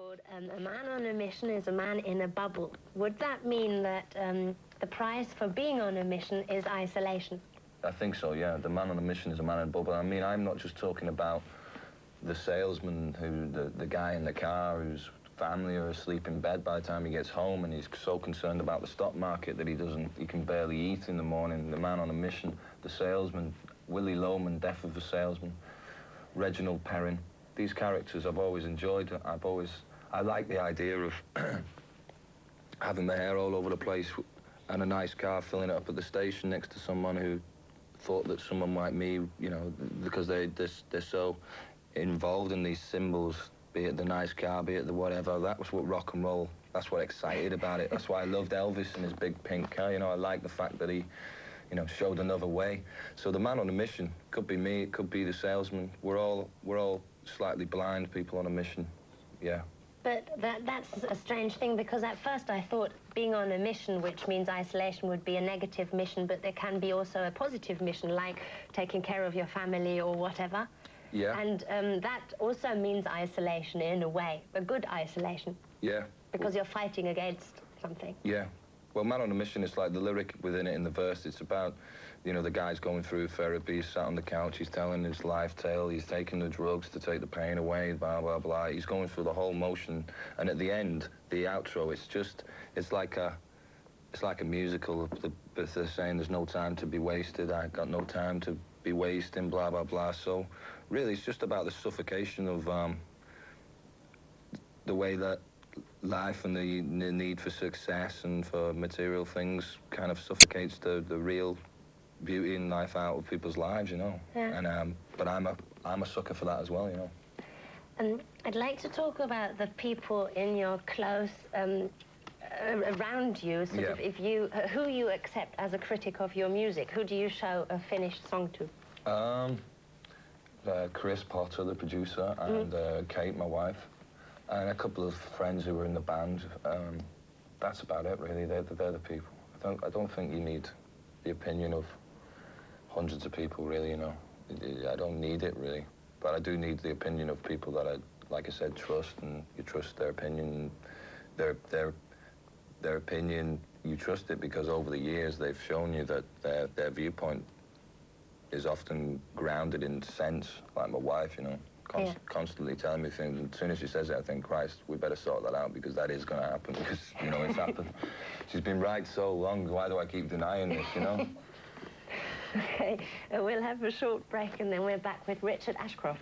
record, a man on a mission is a man in a bubble. Would that mean that the price for being on a mission is isolation? I think so, yeah. The man on a mission is a man in a bubble. I mean, I'm not just talking about the salesman, the guy in the car whose family are asleep in bed by the time he gets home, and he's so concerned about the stock market that he can barely eat in the morning. The man on a mission, the salesman, Willie Loman, Death of a Salesman, Reginald Perrin. These characters I've always enjoyed. I like the idea of having my hair all over the place and a nice car, filling it up at the station next to someone who thought that someone like me, you know, because they're so involved in these symbols, be it the nice car, be it the whatever. That was what rock and roll, that's what excited about it. That's why I loved Elvis and his big pink car. You know, I like the fact that he, you know, showed another way. So the man on a mission could be me, it could be the salesman. We're all slightly blind people on a mission, yeah. But that's a strange thing, because at first I thought being on a mission, which means isolation, would be a negative mission, but there can be also a positive mission, like taking care of your family or whatever. Yeah. And that also means isolation in a way, a good isolation. Yeah. Because you're fighting against something. Yeah. Well, man on a mission, it's like the lyric within it in the verse. It's about, you know, the guy's going through therapy, he's sat on the couch, he's telling his life tale, he's taking the drugs to take the pain away, blah, blah, blah. He's going through the whole motion. And at the end, the outro, it's like a musical. They're saying there's no time to be wasted, I got no time to be wasting, blah, blah, blah. So really, it's just about the suffocation of the way that life and the need for success and for material things kind of suffocates the real beauty in life out of people's lives, you know. Yeah. And but I'm a sucker for that as well, you know. And I'd like to talk about the people in your close around you, sort of, if you who you accept as a critic of your music. Who do you show a finished song to? Chris Potter, the producer, and Kate, my wife, and a couple of friends who were in the band. That's about it, really. They're the people. I don't think you need the opinion of hundreds of people, really, you know. I don't need it, really. But I do need the opinion of people that I, like I said, trust, and you trust their opinion. Their opinion, you trust it because over the years they've shown you that their viewpoint is often grounded in sense, like my wife, you know, constantly telling me things. And as soon as she says it, I think, Christ, we better sort that out, because that is going to happen, because, you know, it's happened. She's been right so long, why do I keep denying this, you know? Okay, we'll have a short break and then we're back with Richard Ashcroft.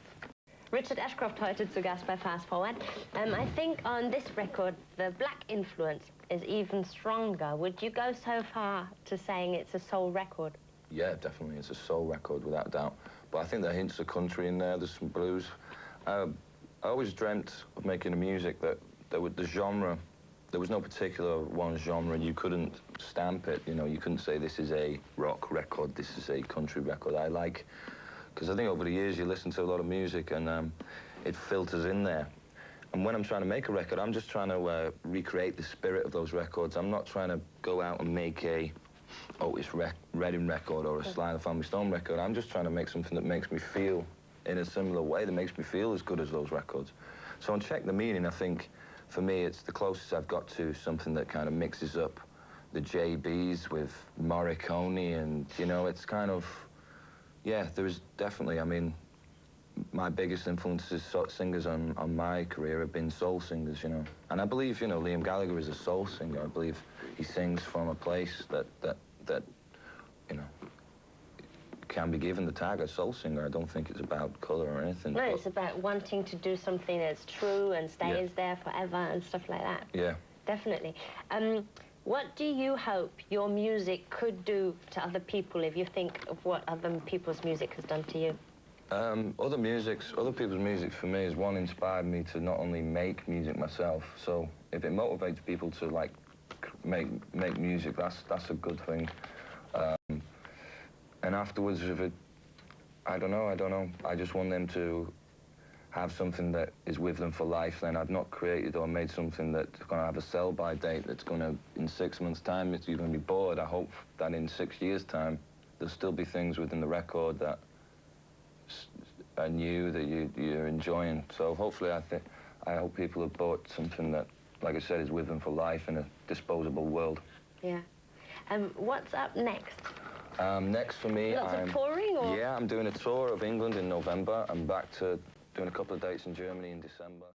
Richard Ashcroft heute zu Gast bei Fast Forward. I think on this record, the black influence is even stronger. Would you go so far to saying it's a soul record? Yeah, definitely. It's a soul record, without doubt. But I think there are hints of country in there. There's some blues. I always dreamt of making a music that the genre, there was no particular one genre. You couldn't stamp it, you know. You couldn't say this is a rock record, this is a country record. Because I think over the years you listen to a lot of music and it filters in there. And when I'm trying to make a record, I'm just trying to recreate the spirit of those records. I'm not trying to go out and make a Otis Redding record or a Sly and the Family Stone record. I'm just trying to make something that makes me feel in a similar way, that makes me feel as good as those records. So on Check the Meaning, I think, for me, it's the closest I've got to something that kind of mixes up the JBs with Morricone, and, you know, it's kind of, yeah, there's definitely, I mean, my biggest influences, singers on my career have been soul singers, you know. And I believe, you know, Liam Gallagher is a soul singer. I believe he sings from a place that you know, can be given the tag as soul singer. I don't think it's about colour or anything. No, it's about wanting to do something that's true and stays there forever and stuff like that. Yeah. Definitely. What do you hope your music could do to other people if you think of what other people's music has done to you? Other people's music for me has, one, inspired me to not only make music myself. So if it motivates people to like make music, that's a good thing. And afterwards, if it, I don't know. I just want them to have something that is with them for life. Then I've not created or made something that's going to have a sell-by date that's going to, in 6 months' time, you're going to be bored. I hope that in 6 years' time, there'll still be things within the record that are new, that you're enjoying. So hopefully I hope people have bought something that, like I said, is with them for life in a disposable world. Yeah. What's up next? Next for me, Lots of touring, or? Yeah, I'm doing a tour of England in November. I'm back to doing a couple of dates in Germany in December.